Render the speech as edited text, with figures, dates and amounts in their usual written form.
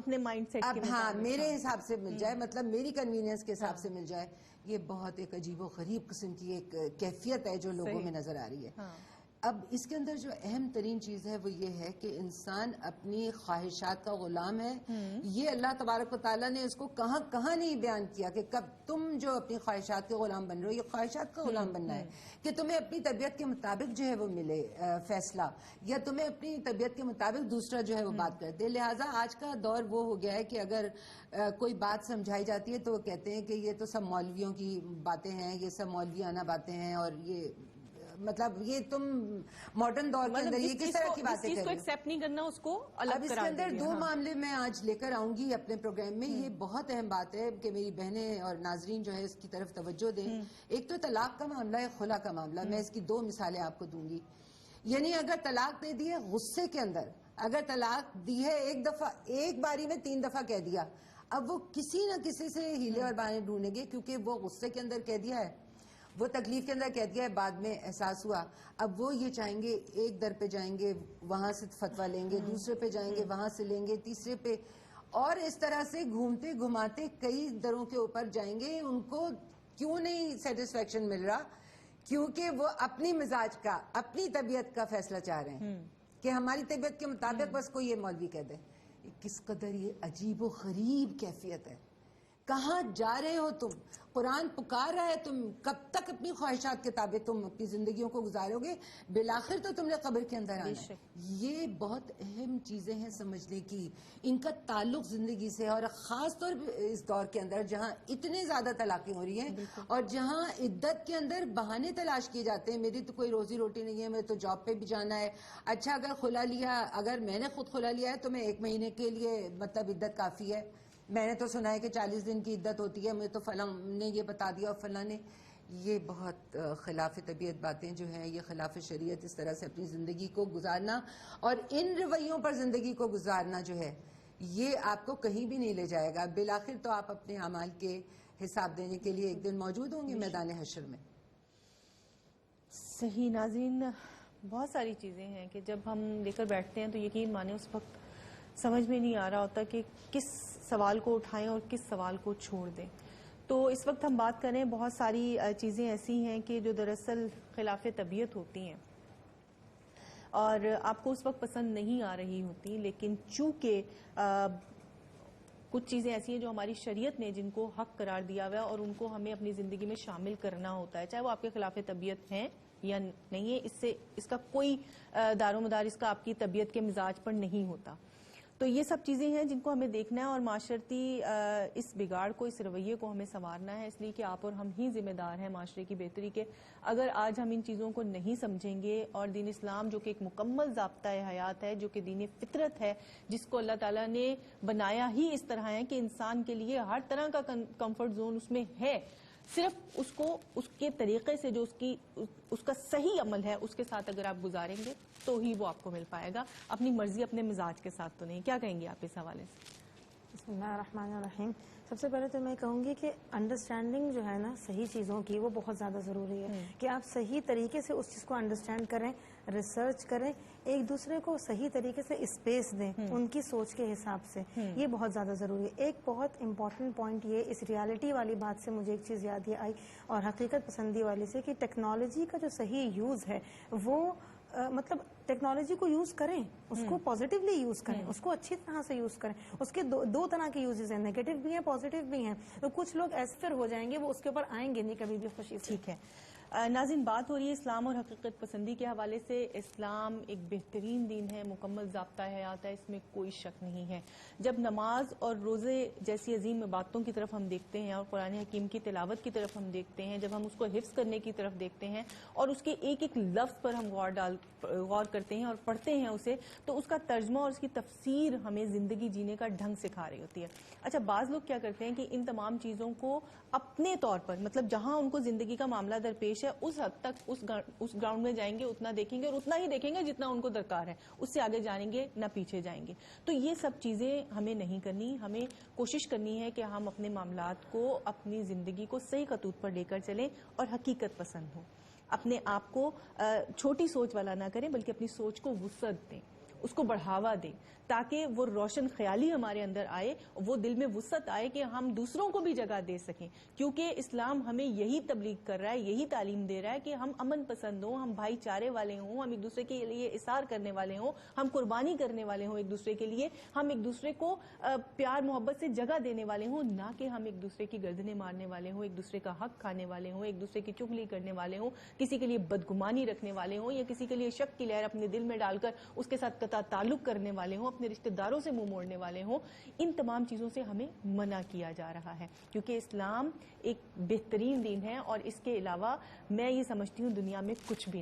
اپنے mind set کے ہاں میرے حساب سے مل جائے، مطلب میری کنوینئنس کے حساب سے مل جائے، یہ بہت ایک عجیب و غریب قسم کی ایک کیفیت ہے جو لوگوں میں نظر آ رہی ہے. اب اس کے اندر جو اہم ترین چیز ہے وہ یہ ہے کہ انسان اپنی خواہشات کا غلام ہے. یہ اللہ تبارک و تعالیٰ نے اس کو کہاں کہاں نہیں بیان کیا کہ کب تم جو اپنی خواہشات کے غلام بن رہے ہو، یہ خواہشات کا غلام بننا ہے کہ تمہیں اپنی طبیعت کے مطابق جو ہے وہ ملے فیصلہ، یا تمہیں اپنی طبیعت کے مطابق دوسرا جو ہے وہ بات کر دے. لہٰذا آج کا دور وہ ہو گیا ہے کہ اگر کوئی بات سمجھائی جاتی ہے تو وہ کہتے ہیں کہ یہ تو سب مولویوں کی باتیں ہیں، یہ سب مولویانہ باتیں ہیں، اور یہ مطلب یہ تم ماڈرن دور کے اندر یہ کس طرح کی باتیں کر رہے ہو. ایکسیپٹ نہیں کرنا اس کو الگ اب اس کے اندر دو معاملے میں آج لے کر آؤں گی اپنے پروگرام میں. یہ بہت اہم بات ہے کہ میری بہنیں اور ناظرین جو ہے اس کی طرف توجہ دیں. ایک تو طلاق کا معاملہ ہے، خلا کا معاملہ. میں اس کی دو مثالیں آپ کو دوں گی. یعنی اگر طلاق دے دی ہے غصے کے اندر، اگر طلاق دی ہے ایک دفعہ، ایک باری میں 3 دفعہ کہہ دیا، اب وہ کسی نہ کسی سے ہیلے اور بہانے ڈھونڈیں گے، کیونکہ وہ غصے کے اندر کہہ دیا ہے، وہ تکلیف کے اندر کہہ دیا ہے، بعد میں احساس ہوا. اب وہ یہ چاہیں گے ایک در پہ جائیں گے وہاں سے فتویٰ لیں گے، دوسرے پہ جائیں گے وہاں سے لیں گے، تیسرے پہ، اور اس طرح سے گھومتے گھماتے کئی دروں کے اوپر جائیں گے. ان کو کیوں نہیں سیٹسفیکشن مل رہا؟ کیونکہ وہ اپنی مزاج کا، اپنی طبیعت کا فیصلہ چاہ رہے ہیں کہ ہماری طبیعت کے مطابق بس کوئی یہ مولوی کہہ دے. کس قدر یہ عجیب و غریب کیفیت ہے. کہاں جا رہے ہو تم؟ قرآن پکار رہا ہے، تم کب تک اپنی خواہشات کے تابع تم اپنی زندگیوں کو گزارو گے؟ بالآخر تو تم نے قبر کے اندر آنا ہے. یہ بہت اہم چیزیں ہیں سمجھنے کی. ان کا تعلق زندگی سے، اور خاص طور پہ اس دور کے اندر جہاں اتنے زیادہ طلاقیں ہو رہی ہیں اور جہاں عدت کے اندر بہانے تلاش کیے جاتے ہیں. میری تو کوئی روزی روٹی نہیں ہے، میں تو جاب پہ بھی جانا ہے. اچھا اگر خلا لیا، اگر میں نے خود خلا لیا ہے تو میں 1 مہینے کے لیے مطلب عدت کافی ہے. میں نے تو سنا ہے کہ 40 دن کی عدت ہوتی ہے، مجھے تو فلاں نے یہ بتا دیا اور فلاں نے. یہ بہت خلاف طبیعت باتیں جو ہیں، یہ خلاف شریعت اس طرح سے اپنی زندگی کو گزارنا اور ان رویوں پر زندگی کو گزارنا جو ہے، یہ آپ کو کہیں بھی نہیں لے جائے گا. بالآخر تو آپ اپنے اعمال کے حساب دینے کے لیے ایک دن موجود ہوں گے میدان حشر میں. صحیح. ناظرین، بہت ساری چیزیں ہیں کہ جب ہم لے کر بیٹھتے ہیں تو یقین مانے اس وقت سمجھ میں نہیں آ رہا ہوتا کہ کس سوال کو اٹھائیں اور کس سوال کو چھوڑ دیں. تو اس وقت ہم بات کریں، بہت ساری چیزیں ایسی ہیں کہ جو دراصل خلاف طبیعت ہوتی ہیں اور آپ کو اس وقت پسند نہیں آ رہی ہوتی، لیکن چونکہ کچھ چیزیں ایسی ہیں جو ہماری شریعت نے جن کو حق قرار دیا ہوا ہے اور ان کو ہمیں اپنی زندگی میں شامل کرنا ہوتا ہے، چاہے وہ آپ کے خلاف طبیعت ہیں یا نہیں ہے. اس کا کوئی دار و مدار اس کا آپ کی طبیعت کے مزاج پر نہیں ہوتا. تو یہ سب چیزیں ہیں جن کو ہمیں دیکھنا ہے اور معاشرتی اس بگاڑ کو، اس رویے کو ہمیں سنوارنا ہے، اس لیے کہ آپ اور ہم ہی ذمہ دار ہیں معاشرے کی بہتری کے. اگر آج ہم ان چیزوں کو نہیں سمجھیں گے اور دین اسلام جو کہ ایک مکمل ضابطۂ حیات ہے، جو کہ دین فطرت ہے، جس کو اللہ تعالیٰ نے بنایا ہی اس طرح ہے کہ انسان کے لیے ہر طرح کا کمفرٹ زون اس میں ہے، صرف اس کو اس کے طریقے سے جو اس کا صحیح عمل ہے اس کے ساتھ اگر آپ گزاریں گے تو ہی وہ آپ کو مل پائے گا، اپنی مرضی اپنے مزاج کے ساتھ تو نہیں. کیا کہیں گے آپ اس حوالے سے؟ بسم اللہ الرحمن الرحیم. سب سے پہلے تو میں کہوں گی کہ انڈرسٹینڈنگ جو ہے نا صحیح چیزوں کی، وہ بہت زیادہ ضروری ہے کہ آپ صحیح طریقے سے اس چیز کو انڈرسٹینڈ کریں، ریسرچ کریں، ایک دوسرے کو صحیح طریقے سے اسپیس دیں ان کی سوچ کے حساب سے. یہ بہت زیادہ ضروری ہے. ایک بہت امپورٹنٹ پوائنٹ یہ، اس ریالٹی والی بات سے مجھے ایک چیز یاد یہ آئی اور حقیقت پسندی والی سے، کہ ٹیکنالوجی کا جو صحیح یوز ہے وہ مطلب ٹیکنالوجی کو یوز کریں، اس کو پازیٹیولی یوز کریں، اس کو اچھی طرح سے یوز کریں. اس کے دو طرح کے یوزز ہیں، نیگیٹو بھی ہیں، پازیٹیو بھی ہیں. تو کچھ لوگ ایسے پھر ہو جائیں گے، وہ اس کے اوپر آئیں گے نہیں کبھی بھی خوشی سے. ٹھیک ہے. ناظرین، بات ہو رہی ہے اسلام اور حقیقت پسندی کے حوالے سے. اسلام ایک بہترین دین ہے، مکمل ضابطہ حیات ہے، اس میں کوئی شک نہیں ہے. جب نماز اور روزے جیسی عظیم باتوں کی طرف ہم دیکھتے ہیں اور قرآن حکیم کی تلاوت کی طرف ہم دیکھتے ہیں، جب ہم اس کو حفظ کرنے کی طرف دیکھتے ہیں اور اس کے ایک ایک لفظ پر ہم غور کرتے ہیں اور پڑھتے ہیں اسے، تو اس کا ترجمہ اور اس کی تفسیر ہمیں زندگی جینے کا ڈھنگ سکھا رہی ہوتی ہے. اچھا، بعض لوگ کیا کرتے ہیں کہ ان تمام چیزوں کو اپنے طور پر، مطلب جہاں ان کو زندگی کا معاملہ درپیش ہے اس حد تک اس گراؤنڈ میں جائیں گے، اتنا دیکھیں گے اور اتنا ہی دیکھیں گے جتنا ان کو درکار ہے، اس سے آگے جانیں گے نہ پیچھے جائیں گے. تو یہ سب چیزیں ہمیں نہیں کرنی. ہمیں کوشش کرنی ہے کہ ہم اپنے معاملات کو، اپنی زندگی کو صحیح خطوط پر لے کر چلیں اور حقیقت پسند ہوں. اپنے آپ کو چھوٹی سوچ والا نہ کریں بلکہ اپنی سوچ کو وسعت دیں. اس کو بڑھاوا دیں تاکہ وہ روشن خیالی ہمارے اندر آئے، وہ دل میں وسعت آئے کہ ہم دوسروں کو بھی جگہ دے سکیں، کیونکہ اسلام ہمیں یہی تبلیغ کر رہا ہے، یہی تعلیم دے رہا ہے کہ ہم امن پسند ہوں، ہم بھائی چارے والے ہوں، ہم ایک دوسرے کے لیے اثار کرنے والے ہوں، ہم قربانی کرنے والے ہوں ایک دوسرے کے لیے، ہم ایک دوسرے کو پیار محبت سے جگہ دینے والے ہوں، نہ کہ ہم ایک دوسرے کی گردنیں مارنے والے ہوں، ایک دوسرے کا حق کھانے والے ہوں، ایک دوسرے کی چغلی کرنے والے ہوں، کسی کے لیے بدگمانی رکھنے والے ہوں، یا کسی کے لیے شک کی لہر اپنے دل میں ڈال کر اس کے ساتھ قطع تعلق کرنے والے ہوں، اپنے رشتہ داروں سے منہ موڑنے والے ہوں۔ ان تمام چیزوں سے ہمیں منع کیا جا رہا ہے، کیونکہ اسلام ایک بہترین دین ہے، اور اس کے علاوہ میں یہ سمجھتی ہوں دنیا میں کچھ بھی